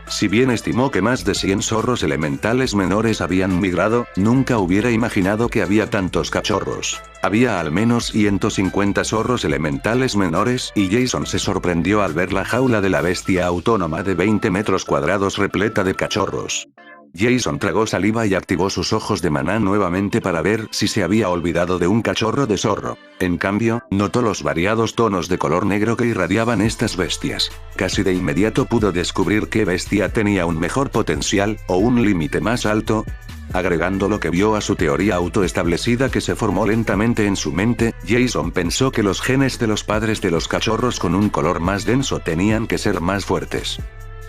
Si bien estimó que más de 100 zorros elementales menores habían migrado, nunca hubiera imaginado que había tantos cachorros. Había al menos 150 zorros elementales menores, y Jason se sorprendió al ver la jaula de la bestia autónoma de 20 metros cuadrados repleta de cachorros. Jason tragó saliva y activó sus ojos de maná nuevamente para ver si se había olvidado de un cachorro de zorro. En cambio, notó los variados tonos de color negro que irradiaban estas bestias. Casi de inmediato pudo descubrir qué bestia tenía un mejor potencial, o un límite más alto. Agregando lo que vio a su teoría autoestablecida que se formó lentamente en su mente, Jason pensó que los genes de los padres de los cachorros con un color más denso tenían que ser más fuertes.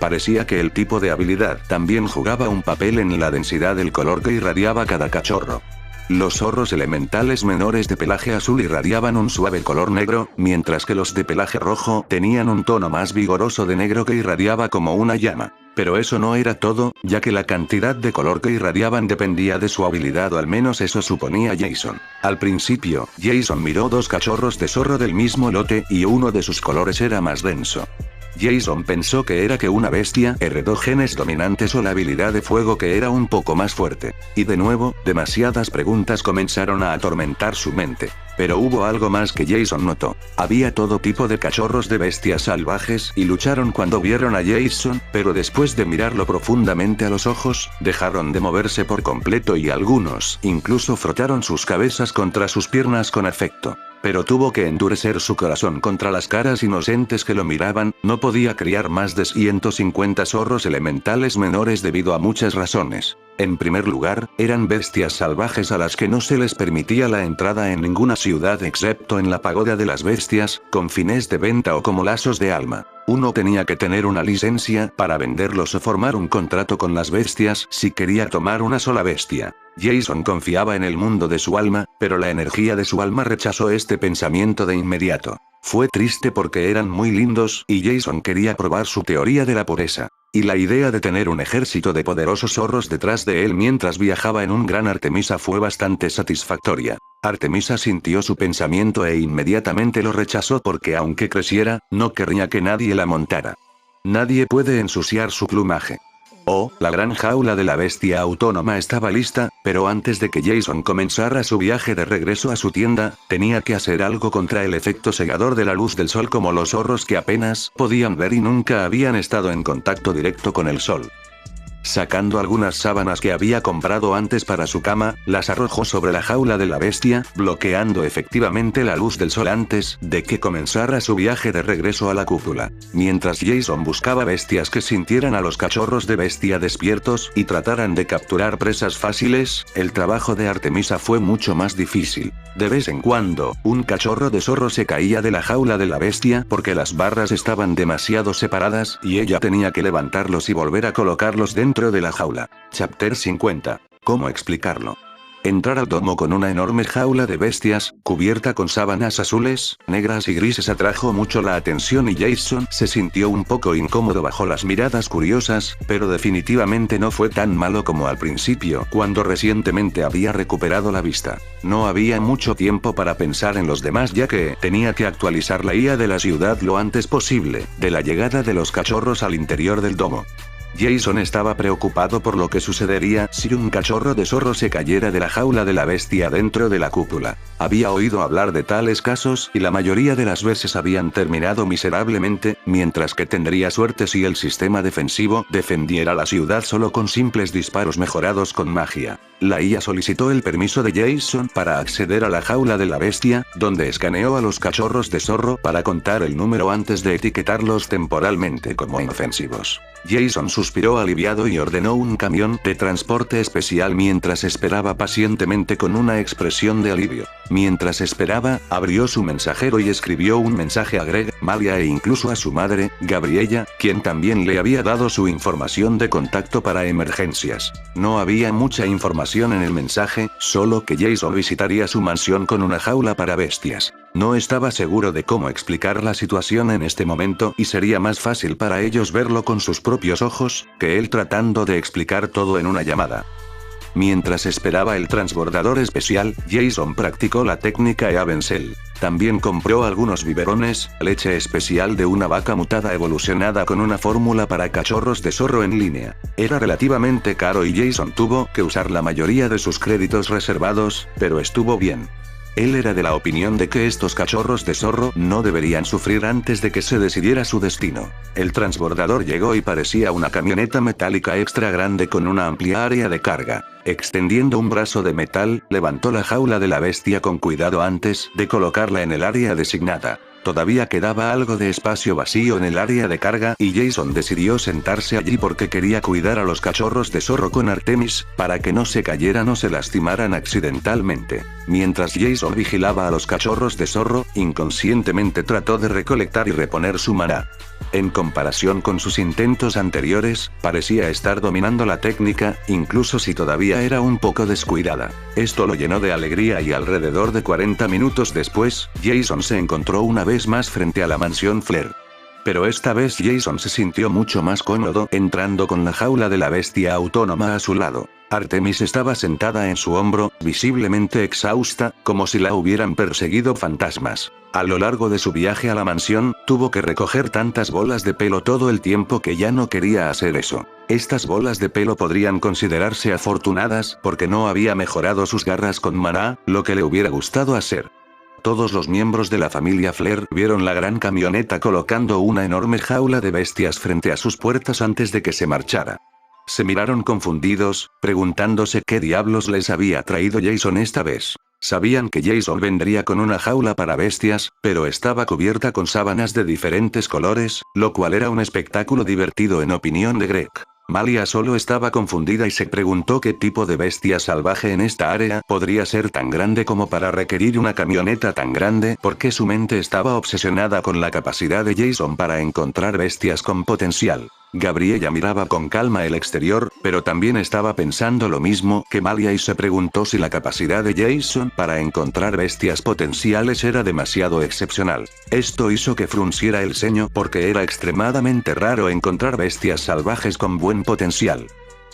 Parecía que el tipo de habilidad también jugaba un papel en la densidad del color que irradiaba cada cachorro. Los zorros elementales menores de pelaje azul irradiaban un suave color negro, mientras que los de pelaje rojo tenían un tono más vigoroso de negro que irradiaba como una llama. Pero eso no era todo, ya que la cantidad de color que irradiaban dependía de su habilidad, o al menos eso suponía Jason. Al principio, Jason miró 2 cachorros de zorro del mismo lote y uno de sus colores era más denso. Jason pensó que era que una bestia heredó genes dominantes o la habilidad de fuego que era un poco más fuerte. Y de nuevo, demasiadas preguntas comenzaron a atormentar su mente. Pero hubo algo más que Jason notó. Había todo tipo de cachorros de bestias salvajes y lucharon cuando vieron a Jason, pero después de mirarlo profundamente a los ojos, dejaron de moverse por completo y algunos incluso frotaron sus cabezas contra sus piernas con afecto. Pero tuvo que endurecer su corazón contra las caras inocentes que lo miraban, no podía criar más de 150 zorros elementales menores debido a muchas razones. En primer lugar, eran bestias salvajes a las que no se les permitía la entrada en ninguna ciudad excepto en la pagoda de las bestias, con fines de venta o como lazos de alma. Uno tenía que tener una licencia para venderlos o formar un contrato con las bestias si quería tomar una sola bestia. Jason confiaba en el mundo de su alma, pero la energía de su alma rechazó este pensamiento de inmediato. Fue triste porque eran muy lindos y Jason quería probar su teoría de la pureza. Y la idea de tener un ejército de poderosos zorros detrás de él mientras viajaba en un gran Artemisa fue bastante satisfactoria. Artemisa sintió su pensamiento e inmediatamente lo rechazó porque aunque creciera, no querría que nadie la montara. Nadie puede ensuciar su plumaje. Oh, la gran jaula de la bestia autónoma estaba lista, pero antes de que Jason comenzara su viaje de regreso a su tienda, tenía que hacer algo contra el efecto cegador de la luz del sol como los zorros que apenas podían ver y nunca habían estado en contacto directo con el sol. Sacando algunas sábanas que había comprado antes para su cama, las arrojó sobre la jaula de la bestia, bloqueando efectivamente la luz del sol antes de que comenzara su viaje de regreso a la cúpula. Mientras Jason buscaba bestias que sintieran a los cachorros de bestia despiertos y trataran de capturar presas fáciles, el trabajo de Artemisa fue mucho más difícil. De vez en cuando, un cachorro de zorro se caía de la jaula de la bestia porque las barras estaban demasiado separadas y ella tenía que levantarlos y volver a colocarlos dentro de la jaula. Chapter 50. ¿Cómo explicarlo? Entrar al domo con una enorme jaula de bestias, cubierta con sábanas azules, negras y grises atrajo mucho la atención y Jason se sintió un poco incómodo bajo las miradas curiosas, pero definitivamente no fue tan malo como al principio, cuando recientemente había recuperado la vista. No había mucho tiempo para pensar en los demás ya que tenía que actualizar la IA de la ciudad lo antes posible, de la llegada de los cachorros al interior del domo. Jason estaba preocupado por lo que sucedería si un cachorro de zorro se cayera de la jaula de la bestia dentro de la cúpula. Había oído hablar de tales casos y la mayoría de las veces habían terminado miserablemente, mientras que tendría suerte si el sistema defensivo defendiera la ciudad solo con simples disparos mejorados con magia. La IA solicitó el permiso de Jason para acceder a la jaula de la bestia, donde escaneó a los cachorros de zorro para contar el número antes de etiquetarlos temporalmente como inofensivos. Jason suspiró aliviado y ordenó un camión de transporte especial mientras esperaba pacientemente con una expresión de alivio. Mientras esperaba, abrió su mensajero y escribió un mensaje a Greg, Malia e incluso a su madre, Gabriella, quien también le había dado su información de contacto para emergencias. No había mucha información en el mensaje, solo que Jason visitaría su mansión con una jaula para bestias. No estaba seguro de cómo explicar la situación en este momento y sería más fácil para ellos verlo con sus propios ojos, que él tratando de explicar todo en una llamada. Mientras esperaba el transbordador especial, Jason practicó la técnica Eavencel. También compró algunos biberones, leche especial de una vaca mutada evolucionada con una fórmula para cachorros de zorro en línea. Era relativamente caro y Jason tuvo que usar la mayoría de sus créditos reservados, pero estuvo bien. Él era de la opinión de que estos cachorros de zorro no deberían sufrir antes de que se decidiera su destino. El transbordador llegó y parecía una camioneta metálica extra grande con una amplia área de carga. Extendiendo un brazo de metal, levantó la jaula de la bestia con cuidado antes de colocarla en el área designada. Todavía quedaba algo de espacio vacío en el área de carga y Jason decidió sentarse allí porque quería cuidar a los cachorros de zorro con Artemis, para que no se cayeran o se lastimaran accidentalmente. Mientras Jason vigilaba a los cachorros de zorro, inconscientemente trató de recolectar y reponer su maná. En comparación con sus intentos anteriores, parecía estar dominando la técnica, incluso si todavía era un poco descuidada. Esto lo llenó de alegría y alrededor de 40 minutos después, Jason se encontró una vez más frente a la mansión Flair. Pero esta vez Jason se sintió mucho más cómodo entrando con la jaula de la bestia autónoma a su lado. Artemis estaba sentada en su hombro, visiblemente exhausta, como si la hubieran perseguido fantasmas. A lo largo de su viaje a la mansión, tuvo que recoger tantas bolas de pelo todo el tiempo que ya no quería hacer eso. Estas bolas de pelo podrían considerarse afortunadas porque no había mejorado sus garras con maná, lo que le hubiera gustado hacer. Todos los miembros de la familia Flair vieron la gran camioneta colocando una enorme jaula de bestias frente a sus puertas antes de que se marchara. Se miraron confundidos, preguntándose qué diablos les había traído Jason esta vez. Sabían que Jason vendría con una jaula para bestias, pero estaba cubierta con sábanas de diferentes colores, lo cual era un espectáculo divertido en opinión de Greg. Malia solo estaba confundida y se preguntó qué tipo de bestia salvaje en esta área podría ser tan grande como para requerir una camioneta tan grande, porque su mente estaba obsesionada con la capacidad de Jason para encontrar bestias con potencial. Gabriella miraba con calma el exterior, pero también estaba pensando lo mismo que Malia y se preguntó si la capacidad de Jason para encontrar bestias potenciales era demasiado excepcional. Esto hizo que frunciera el ceño porque era extremadamente raro encontrar bestias salvajes con buen potencial.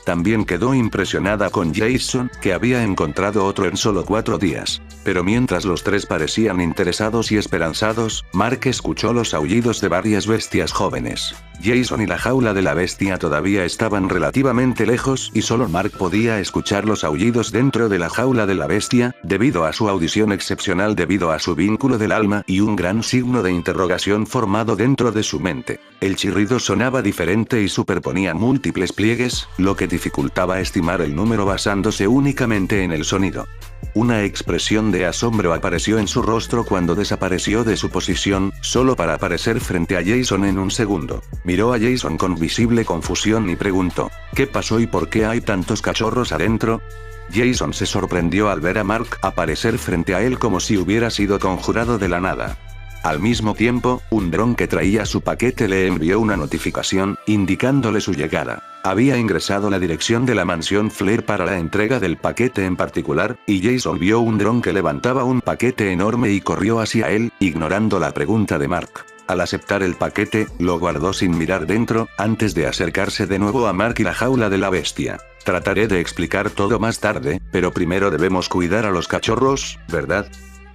También quedó impresionada con Jason, que había encontrado otro en solo 4 días. Pero mientras los tres parecían interesados y esperanzados, Mark escuchó los aullidos de varias bestias jóvenes. Jason y la jaula de la bestia todavía estaban relativamente lejos y solo Mark podía escuchar los aullidos dentro de la jaula de la bestia, debido a su audición excepcional debido a su vínculo del alma y un gran signo de interrogación formado dentro de su mente. El chirrido sonaba diferente y superponía múltiples pliegues, lo que dificultaba estimar el número basándose únicamente en el sonido. Una expresión de asombro apareció en su rostro cuando desapareció de su posición, solo para aparecer frente a Jason en un segundo. Miró a Jason con visible confusión y preguntó, ¿qué pasó y por qué hay tantos cachorros adentro? Jason se sorprendió al ver a Mark aparecer frente a él como si hubiera sido conjurado de la nada. Al mismo tiempo, un dron que traía su paquete le envió una notificación, indicándole su llegada. Había ingresado la dirección de la mansión Flair para la entrega del paquete en particular, y Jason vio un dron que levantaba un paquete enorme y corrió hacia él, ignorando la pregunta de Mark. Al aceptar el paquete, lo guardó sin mirar dentro, antes de acercarse de nuevo a Mark y la jaula de la bestia. Trataré de explicar todo más tarde, pero primero debemos cuidar a los cachorros, ¿verdad?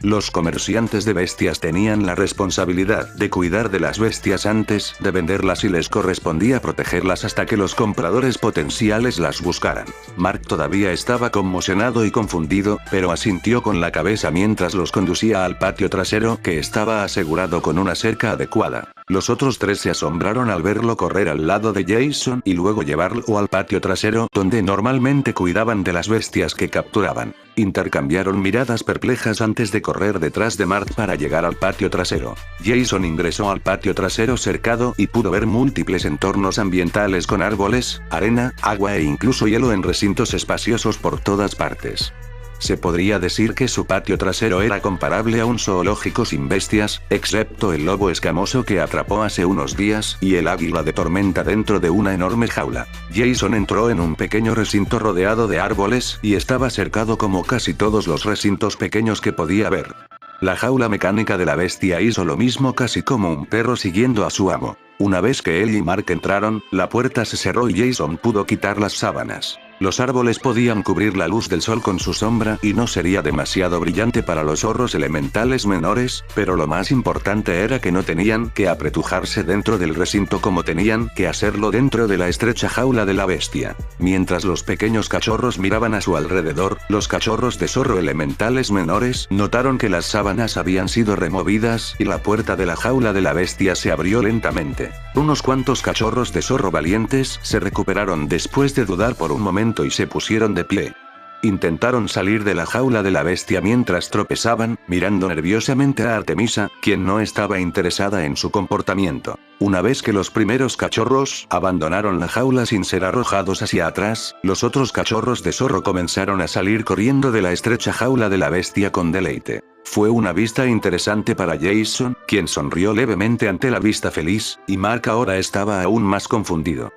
Los comerciantes de bestias tenían la responsabilidad de cuidar de las bestias antes de venderlas y les correspondía protegerlas hasta que los compradores potenciales las buscaran. Mark todavía estaba conmocionado y confundido, pero asintió con la cabeza mientras los conducía al patio trasero que estaba asegurado con una cerca adecuada. Los otros tres se asombraron al verlo correr al lado de Jason y luego llevarlo al patio trasero donde normalmente cuidaban de las bestias que capturaban. Intercambiaron miradas perplejas antes de correr detrás de Mark para llegar al patio trasero. Jason ingresó al patio trasero cercado y pudo ver múltiples entornos ambientales con árboles, arena, agua e incluso hielo en recintos espaciosos por todas partes. Se podría decir que su patio trasero era comparable a un zoológico sin bestias, excepto el lobo escamoso que atrapó hace unos días y el águila de tormenta dentro de una enorme jaula. Jason entró en un pequeño recinto rodeado de árboles y estaba cercado como casi todos los recintos pequeños que podía ver. La jaula mecánica de la bestia hizo lo mismo casi como un perro siguiendo a su amo. Una vez que él y Mark entraron, la puerta se cerró y Jason pudo quitar las sábanas. Los árboles podían cubrir la luz del sol con su sombra y no sería demasiado brillante para los zorros elementales menores, pero lo más importante era que no tenían que apretujarse dentro del recinto como tenían que hacerlo dentro de la estrecha jaula de la bestia. Mientras los pequeños cachorros miraban a su alrededor, los cachorros de zorro elementales menores notaron que las sábanas habían sido removidas y la puerta de la jaula de la bestia se abrió lentamente. Unos cuantos cachorros de zorro valientes se recuperaron después de dudar por un momento y se pusieron de pie. Intentaron salir de la jaula de la bestia mientras tropezaban, mirando nerviosamente a Artemisa, quien no estaba interesada en su comportamiento. Una vez que los primeros cachorros abandonaron la jaula sin ser arrojados hacia atrás, los otros cachorros de zorro comenzaron a salir corriendo de la estrecha jaula de la bestia con deleite. Fue una vista interesante para Jason, quien sonrió levemente ante la vista feliz, y Mark ahora estaba aún más confundido.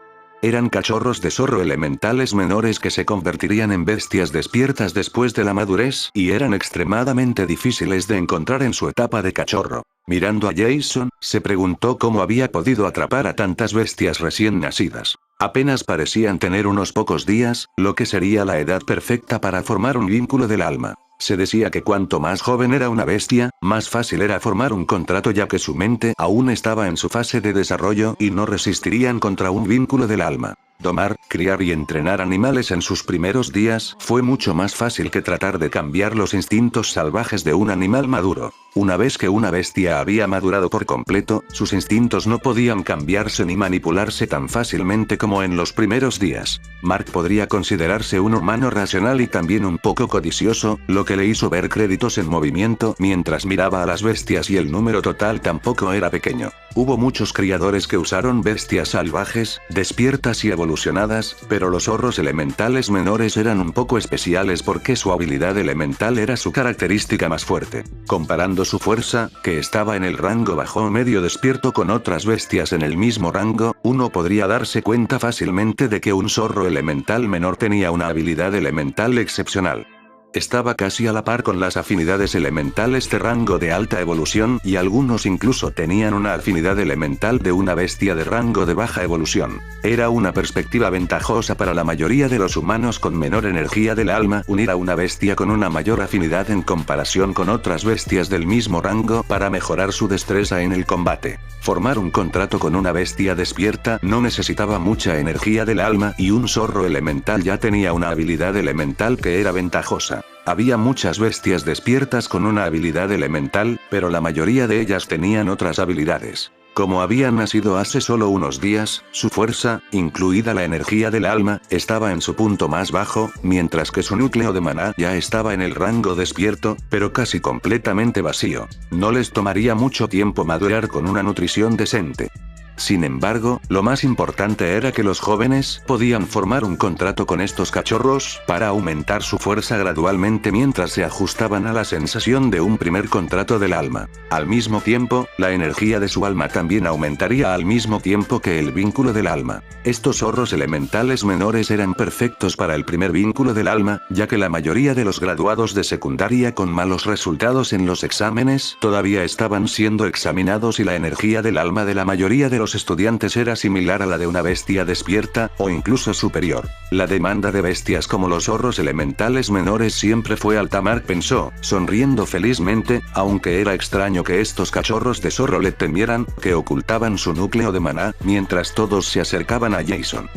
Eran cachorros de zorro elementales menores que se convertirían en bestias despiertas después de la madurez y eran extremadamente difíciles de encontrar en su etapa de cachorro. Mirando a Jason, se preguntó cómo había podido atrapar a tantas bestias recién nacidas. Apenas parecían tener unos pocos días, lo que sería la edad perfecta para formar un vínculo del alma. Se decía que cuanto más joven era una bestia, más fácil era formar un contrato ya que su mente aún estaba en su fase de desarrollo y no resistirían contra un vínculo del alma. Domar, criar y entrenar animales en sus primeros días fue mucho más fácil que tratar de cambiar los instintos salvajes de un animal maduro. Una vez que una bestia había madurado por completo, sus instintos no podían cambiarse ni manipularse tan fácilmente como en los primeros días. Mark podría considerarse un humano racional y también un poco codicioso, lo que le hizo ver créditos en movimiento mientras miraba a las bestias y el número total tampoco era pequeño. Hubo muchos criadores que usaron bestias salvajes, despiertas y evolucionadas, pero los zorros elementales menores eran un poco especiales porque su habilidad elemental era su característica más fuerte. Comparando su fuerza, que estaba en el rango bajo o medio despierto con otras bestias en el mismo rango, uno podría darse cuenta fácilmente de que un zorro elemental menor tenía una habilidad elemental excepcional. Estaba casi a la par con las afinidades elementales de rango de alta evolución y algunos incluso tenían una afinidad elemental de una bestia de rango de baja evolución. Era una perspectiva ventajosa para la mayoría de los humanos con menor energía del alma unir a una bestia con una mayor afinidad en comparación con otras bestias del mismo rango para mejorar su destreza en el combate. Formar un contrato con una bestia despierta no necesitaba mucha energía del alma y un zorro elemental ya tenía una habilidad elemental que era ventajosa. Había muchas bestias despiertas con una habilidad elemental, pero la mayoría de ellas tenían otras habilidades. Como había nacido hace solo unos días, su fuerza, incluida la energía del alma, estaba en su punto más bajo, mientras que su núcleo de maná ya estaba en el rango despierto, pero casi completamente vacío. No les tomaría mucho tiempo madurar con una nutrición decente. Sin embargo, lo más importante era que los jóvenes podían formar un contrato con estos cachorros para aumentar su fuerza gradualmente mientras se ajustaban a la sensación de un primer contrato del alma. Al mismo tiempo, la energía de su alma también aumentaría al mismo tiempo que el vínculo del alma. Estos zorros elementales menores eran perfectos para el primer vínculo del alma, ya que la mayoría de los graduados de secundaria con malos resultados en los exámenes todavía estaban siendo examinados y la energía del alma de la mayoría de los estudiantes era similar a la de una bestia despierta, o incluso superior. La demanda de bestias como los zorros elementales menores siempre fue alta. Mark pensó, sonriendo felizmente, aunque era extraño que estos cachorros de zorro le temieran, que ocultaban su núcleo de maná, mientras todos se acercaban a Jason.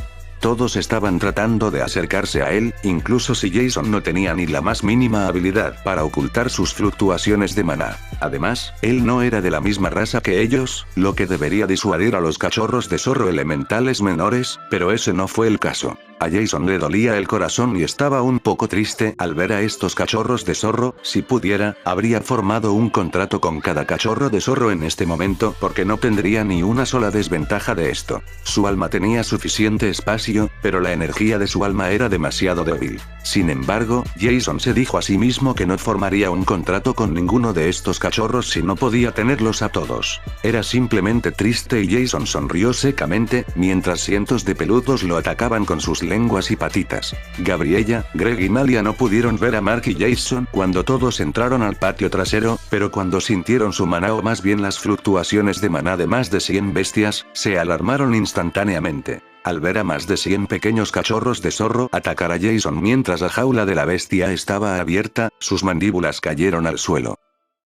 Todos estaban tratando de acercarse a él, incluso si Jason no tenía ni la más mínima habilidad para ocultar sus fluctuaciones de maná. Además, él no era de la misma raza que ellos, lo que debería disuadir a los cachorros de zorro elementales menores, pero ese no fue el caso. A Jason le dolía el corazón y estaba un poco triste al ver a estos cachorros de zorro. Si pudiera, habría formado un contrato con cada cachorro de zorro en este momento porque no tendría ni una sola desventaja de esto. Su alma tenía suficiente espacio, pero la energía de su alma era demasiado débil. Sin embargo, Jason se dijo a sí mismo que no formaría un contrato con ninguno de estos cachorros si no podía tenerlos a todos. Era simplemente triste y Jason sonrió secamente, mientras cientos de peludos lo atacaban con sus lenguas y patitas. Gabriella, Greg y Malia no pudieron ver a Mark y Jason cuando todos entraron al patio trasero, pero cuando sintieron su maná o más bien las fluctuaciones de maná de más de 100 bestias, se alarmaron instantáneamente. Al ver a más de 100 pequeños cachorros de zorro atacar a Jason mientras la jaula de la bestia estaba abierta, sus mandíbulas cayeron al suelo.